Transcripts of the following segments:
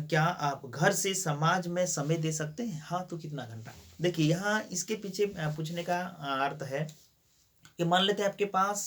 क्या आप घर से समाज में समय दे सकते हैं? हाँ, तो कितना घंटा? देखिए यहाँ इसके पीछे पूछने का अर्थ है कि मान लेते हैं आपके पास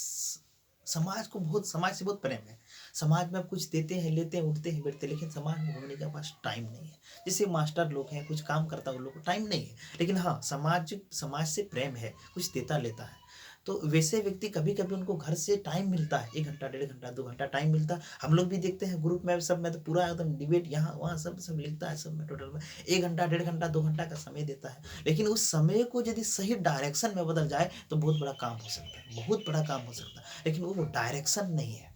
समाज से बहुत प्रेम है। समाज में आप कुछ देते हैं, लेते हैं, उठते हैं, बैठते हैं, लेकिन समाज में घूमने के पास टाइम नहीं है। जैसे मास्टर लोग हैं, कुछ काम करता है, उन लोग को टाइम नहीं है। लेकिन हाँ, समाज समाज से प्रेम है, कुछ देता-लेता है। तो वैसे व्यक्ति कभी-कभी उनको घर से टाइम मिलता है, 1 घंटा, डेढ़ घंटा, 2 घंटा टाइम मिलता है। हम लोग भी देखते हैं ग्रुप में सब में तो पूरा एकदम डिबेट यहाँ-वहाँ सब लिखता है, सब में टोटल में 1 घंटा, डेढ़ घंटा, 2 घंटा का समय देता है। लेकिन उस समय को यदि सही डायरेक्शन में बदल जाए तो बहुत बड़ा काम हो सकता है, बहुत बड़ा काम हो सकता है। लेकिन वो डायरेक्शन नहीं है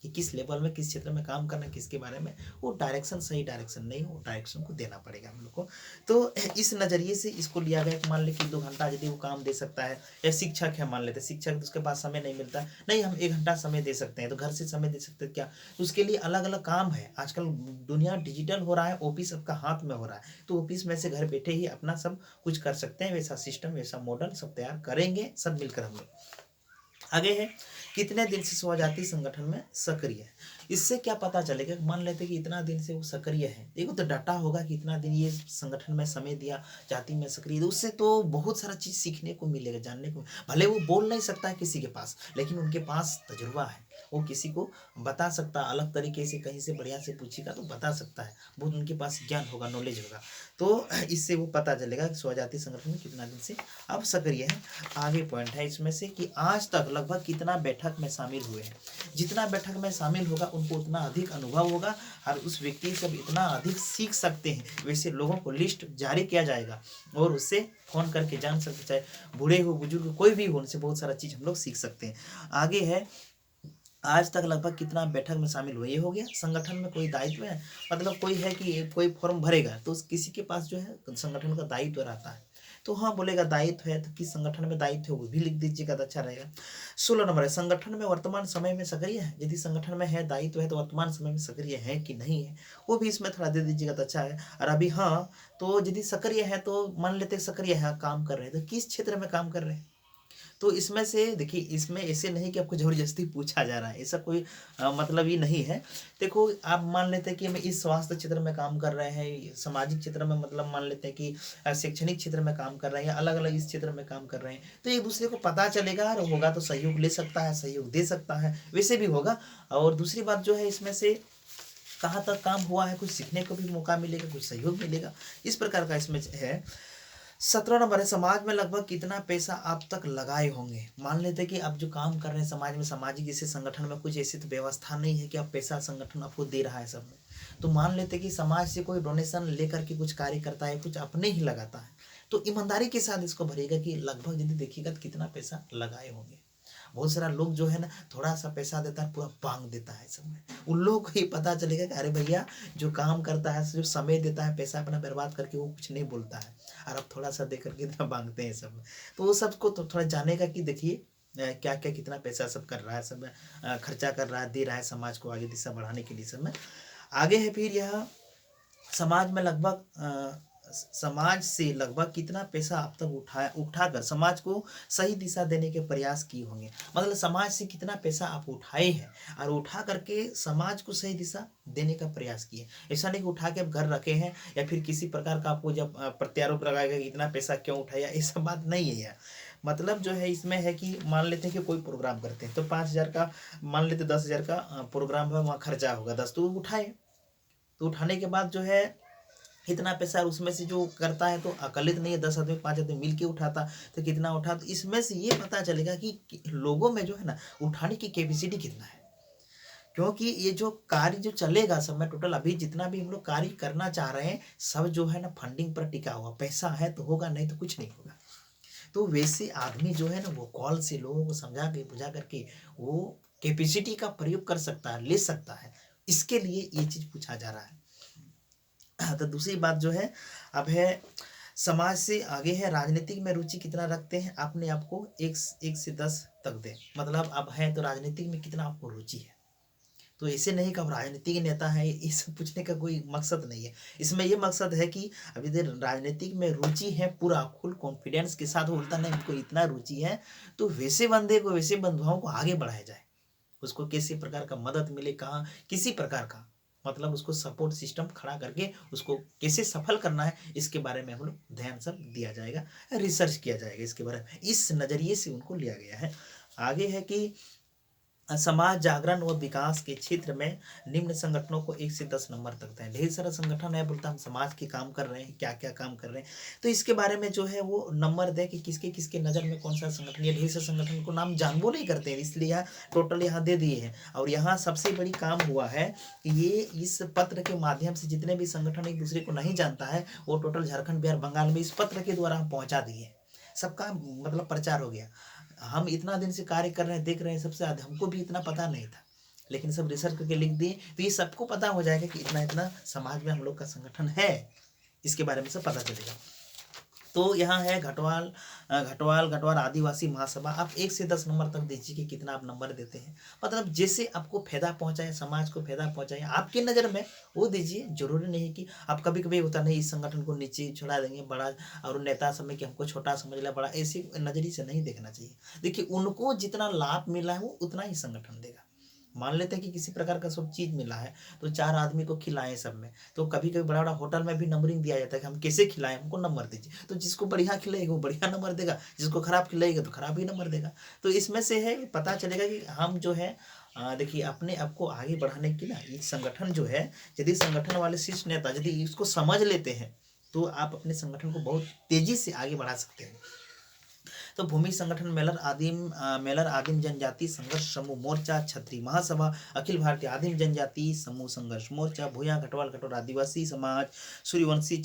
कि किस लेवल में, किस क्षेत्र में काम करना है, किसके बारे में, वो डायरेक्शन सही डायरेक्शन नहीं, वो डायरेक्शन को देना पड़ेगा हम लोग को। तो इस नज़रिए से इसको लिया गया कि मान लें कि 2 घंटा यदि वो काम दे सकता है, या शिक्षक है मान लेते हैं, शिक्षक तो उसके पास समय नहीं मिलता है, नहीं हम 1 घंटा समय दे सकते हैं, तो घर से समय दे सकते हैं क्या? तो उसके लिए अलग-अलग काम है। आजकल दुनिया डिजिटल हो रहा है, ऑफ़िस सबका हाथ में हो रहा है, तो ऑफ़िस में से घर बैठे ही अपना सब कुछ कर सकते हैं, वैसा सिस्टम, वैसा मॉडल सब तैयार करेंगे, सब मिलकर हम लोग। आगे है, कितने दिन से स्वजाति संगठन में सक्रिय है? इससे क्या पता चलेगा? मान लेते हैं कि इतना दिन से वो सक्रिय है, देखो तो डाटा होगा कि इतना दिन ये संगठन में समय दिया, जाति में सक्रिय, तो उससे तो बहुत सारा चीज़ सीखने को मिलेगा, जानने को। भले वो बोल नहीं सकता है किसी के पास, लेकिन उनके पास तजुर्बा है, वो किसी को बता सकता है, अलग तरीके से कहीं से बढ़िया से पूछेगा तो बता सकता है, बहुत उनके पास ज्ञान होगा, नॉलेज होगा। तो इससे वो पता चलेगा कि स्वजाति संगठन में कितना दिन से अब सक्रिय है। आगे पॉइंट है इसमें से कि आज तक लगभग कितना बैठक में शामिल हुए हैं। जितना बैठक में शामिल होगा उनको उतना अधिक अनुभव होगा, और उस व्यक्ति से इतना अधिक सीख सकते हैं। वैसे लोगों को लिस्ट जारी किया जाएगा और उससे फ़ोन करके जान सकते, चाहे बूढ़े हो, बुजुर्ग, कोई भी हो, उनसे बहुत सारा चीज़ हम लोग सीख सकते हैं। आगे है, आज तक लगभग कितना बैठक में शामिल हुए, ये हो गया। संगठन में कोई दायित्व है, मतलब कोई है कि कोई फॉर्म भरेगा तो किसी के पास जो है संगठन का दायित्व रहता है, तो हाँ बोलेगा दायित्व है, तो किस संगठन में दायित्व है वो भी लिख दीजिएगा तो अच्छा रहेगा। 16 नंबर है, संगठन में वर्तमान समय में सक्रिय है। यदि संगठन में है, दायित्व है, तो वर्तमान समय में सक्रिय है कि नहीं है, वो भी इसमें थोड़ा दे दीजिएगा तो अच्छा है। और अभी हाँ, तो यदि सक्रिय है तो मान लेते सक्रिय है, काम कर रहे हैं, तो किस क्षेत्र में काम कर रहे हैं? तो इसमें से देखिए, इसमें ऐसे नहीं कि आपको ज़बरदस्ती पूछा जा रहा है, ऐसा कोई मतलब ही नहीं है। देखो, आप मान लेते हैं कि हम इस स्वास्थ्य क्षेत्र में काम कर रहे हैं, सामाजिक क्षेत्र में, मतलब मान लेते हैं कि शैक्षणिक क्षेत्र में काम कर रहे हैं, या अलग-अलग इस क्षेत्र में काम कर रहे हैं, तो एक-दूसरे को पता चलेगा, और होगा तो सहयोग ले सकता है, सहयोग दे सकता है, वैसे भी होगा। और दूसरी बात जो है इसमें से, कहाँ तक काम हुआ है, कुछ सीखने को भी मौका मिलेगा, कुछ सहयोग मिलेगा, इस प्रकार का इसमें है। 17 नंबर है, समाज में लगभग कितना पैसा आप तक लगाए होंगे? मान लेते हैं कि आप जो काम कर रहे हैं समाज में, सामाजिक जैसे संगठन में कुछ ऐसी तो व्यवस्था नहीं है कि आप पैसा संगठन आपको दे रहा है सब में। तो मान लेते हैं कि समाज से कोई डोनेशन लेकर के कुछ कार्य करता है, कुछ अपने ही लगाता है, तो ईमानदारी के साथ इसको भरिएगा कि लगभग यदि देखिएगा तो कितना पैसा लगाए होंगे। बहुत सारा लोग जो है ना, थोड़ा सा पैसा देता है, पूरा बांग देता है सब में। उन लोगों को ये पता चलेगा कि अरे भैया, जो काम करता है, जो समय देता है, पैसा अपना बर्बाद करके, वो कुछ नहीं बोलता है, और आप थोड़ा सा दे करके इतना मांगते हैं सब में। तो वो सबको तो थोड़ा जानेगा कि देखिए क्या क्या कितना पैसा सब कर रहा है, सब खर्चा कर रहा है, दे रहा है समाज को आगे दिशा बढ़ाने के लिए सब में। आगे है फिर यह, समाज में लगभग समाज से लगभग कितना पैसा आप तक उठाकर समाज को सही दिशा देने के प्रयास किए होंगे। मतलब समाज से कितना पैसा आप उठाए हैं, और उठा करके समाज को सही दिशा देने का प्रयास किए। ऐसा नहीं कि उठा के आप घर रखे हैं, या फिर किसी प्रकार का आपको जब प्रत्यारोप लगाएगा कि इतना पैसा क्यों उठाया, ऐसा बात नहीं है यार। मतलब जो है इसमें है कि मान लेते हैं कि कोई प्रोग्राम करते हैं, तो 5,000 का, मान लेते 10,000 का प्रोग्राम है, वहाँ खर्चा होगा 10, तो उठाए। तो उठाने के बाद जो है इतना पैसा, उसमें से जो करता है तो अकेले तो नहीं है, 10 आदमी 5 आदमी मिल के उठाता, तो कितना उठा, तो इसमें से ये पता चलेगा कि लोगों में जो है ना, उठाने की कैपेसिटी कितना है। क्योंकि ये जो कार्य जो चलेगा सब में, टोटल अभी जितना भी हम लोग कार्य करना चाह रहे हैं, सब जो है ना फंडिंग पर टिका हुआ, पैसा है तो होगा, नहीं तो कुछ नहीं होगा। तो वैसे आदमी जो है ना, वो कॉल से लोगों को समझा के बुझा करके वो कैपेसिटी का प्रयोग कर सकता है, ले सकता है, इसके लिए ये चीज़ पूछा जा रहा है। तो दूसरी बात जो है, अब है, समाज से आगे है, राजनीतिक में रुचि कितना रखते हैं, अपने आप को 1 से 10 तक दें। मतलब अब है तो राजनीतिक में कितना आपको रुचि है। तो ऐसे नहीं कि अब राजनीतिक नेता है, ये सब पूछने का कोई मकसद नहीं है। इसमें ये मकसद है कि अभी देर राजनीतिक में रुचि है, पूरा फुल कॉन्फिडेंस के साथ, बोलता नहीं हमको इतना रुचि है, तो वैसे बंदे को, वैसे बंधुओं को आगे बढ़ाया जाए, उसको किसी प्रकार का मदद मिले, कहाँ किसी प्रकार का, मतलब उसको सपोर्ट सिस्टम खड़ा करके उसको कैसे सफल करना है, इसके बारे में हम लोग ध्यान सब दिया जाएगा, रिसर्च किया जाएगा इसके बारे में। इस नज़रिए से उनको लिया गया है। आगे है कि समाज जागरण व विकास के क्षेत्र में निम्न संगठनों को 1 से 10 नंबर तक दें। ढेर सारा संगठन है, बोलता हम समाज के काम कर रहे हैं, क्या क्या काम कर रहे हैं, तो इसके बारे में जो है वो नंबर दें कि किसके किसके नज़र में कौन सा संगठन। ये ढेर से संगठन को नाम जानबो नहीं करते हैं, इसलिए यहाँ टोटल यहाँ दे दिए हैं। और यहाँ सबसे बड़ी काम हुआ है कि ये इस पत्र के माध्यम से जितने भी संगठन एक दूसरे को नहीं जानता है, वो टोटल झारखंड बिहार बंगाल में इस पत्र के द्वारा हम पहुँचा दिए। सबका मतलब प्रचार हो गया। हम इतना दिन से कार्य कर रहे हैं, देख रहे हैं, सबसे हमको भी इतना पता नहीं था, लेकिन सब रिसर्च करके लिख दिए, तो ये सबको पता हो जाएगा कि इतना इतना समाज में हम लोग का संगठन है, इसके बारे में सब पता चलेगा। तो यहाँ है घटवाल आदिवासी महासभा। आप 1 से 10 नंबर तक दीजिए कि कितना आप नंबर देते हैं, मतलब जैसे आपको फायदा पहुँचाए, समाज को फायदा पहुँचाए आपके नज़र में, वो दीजिए। जरूरी नहीं कि आप कभी कभी होता नहीं इस संगठन को नीचे छोड़ा देंगे बड़ा, और नेता समय कि हमको छोटा समझ लिया बड़ा, ऐसे नज़रिए से नहीं देखना चाहिए। देखिए उनको जितना लाभ मिला है वो उतना ही संगठन देगा। मान लेते हैं कि किसी प्रकार का सब चीज़ मिला है, तो 4 आदमी को खिलाएं सब में, तो कभी कभी बड़ा बड़ा होटल में भी नंबरिंग दिया जाता है कि हम कैसे खिलाएं, हमको नंबर दीजिए। तो जिसको बढ़िया खिलाएगा वो बढ़िया नंबर देगा, जिसको खराब खिलाएगा तो खराब ही नंबर देगा। तो इसमें से है पता चलेगा कि हम जो है देखिए अपने आप को आगे बढ़ाने की ना, ये संगठन जो है, यदि संगठन वाले शीर्ष नेता यदि इसको समझ लेते हैं तो आप अपने संगठन को बहुत तेजी से आगे बढ़ा सकते हैं। तो भूमि संगठन मेलर आदिम जनजाति संघर्ष समूह मोर्चा, छत्री महासभा, अखिल भारतीय आदिम जनजाति समूह संघर्ष मोर्चा, भूया घटवाल आदिवासी समाज, सूर्यवंशी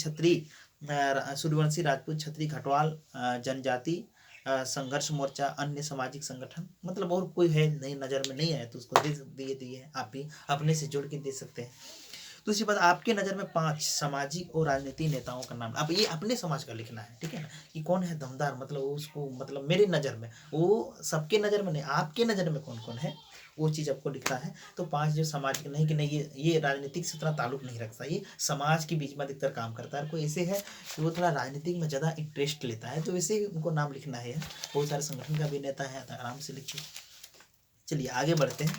राजपूत छत्री घटवाल जनजाति संघर्ष मोर्चा, अन्य सामाजिक संगठन, मतलब और कोई है नहीं नज़र में नहीं आया तो उसको दे दिए। आप भी अपने से जोड़ के दे सकते हैं। दूसरी बात, आपके नज़र में 5 सामाजिक और राजनीतिक नेताओं का नाम, अब ये अपने समाज का लिखना है, ठीक है ना, कि कौन है दमदार, मतलब उसको, मतलब मेरे नज़र में, वो सबके नज़र में नहीं, आपके नज़र में कौन कौन है वो चीज़ आपको लिखना है। तो 5 जो सामाजिक, नहीं कि नहीं ये राजनीतिक से इतना ताल्लुक नहीं रखता, ये समाज के बीच में अधिकतर काम करता है। कोई ऐसे है कि वो थोड़ा राजनीतिक में ज़्यादा इंटरेस्ट लेता है, तो वैसे ही उनको नाम लिखना है। बहुत सारे संगठन का भी नेता है, तो आराम से लिखिए। चलिए आगे बढ़ते हैं।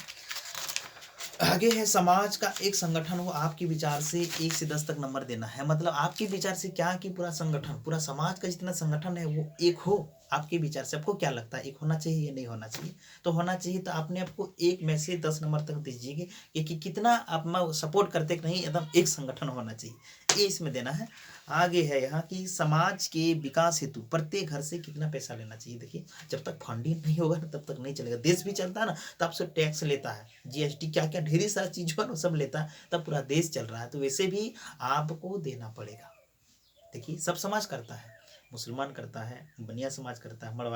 आगे है समाज का एक संगठन हो, आपके विचार से 1 से 10 तक नंबर देना है। मतलब आपके विचार से क्या कि पूरा संगठन, पूरा समाज का जितना संगठन है वो एक हो। आपके विचार से आपको क्या लगता है, एक होना चाहिए या नहीं होना चाहिए? तो होना चाहिए, तो आपने आपको 1 में से 10 नंबर तक दीजिएगा कि कितना आप सपोर्ट करते कि नहीं, एकदम एक संगठन होना चाहिए, ये इसमें देना है। आगे है यहाँ कि समाज के विकास हेतु प्रत्येक घर से कितना पैसा लेना चाहिए। देखिए जब तक फंडिंग नहीं होगा ना तब तक नहीं चलेगा। देश भी चलता है ना, तब से टैक्स लेता है, जीएसटी क्या क्या ढेर सारा चीज़ है ना, सब लेता है, तब पूरा देश चल रहा है। तो वैसे भी आपको देना पड़ेगा। देखिए सब समाज करता है, मुसलमान करता है, बनिया समाज करता है, मरवाड़ी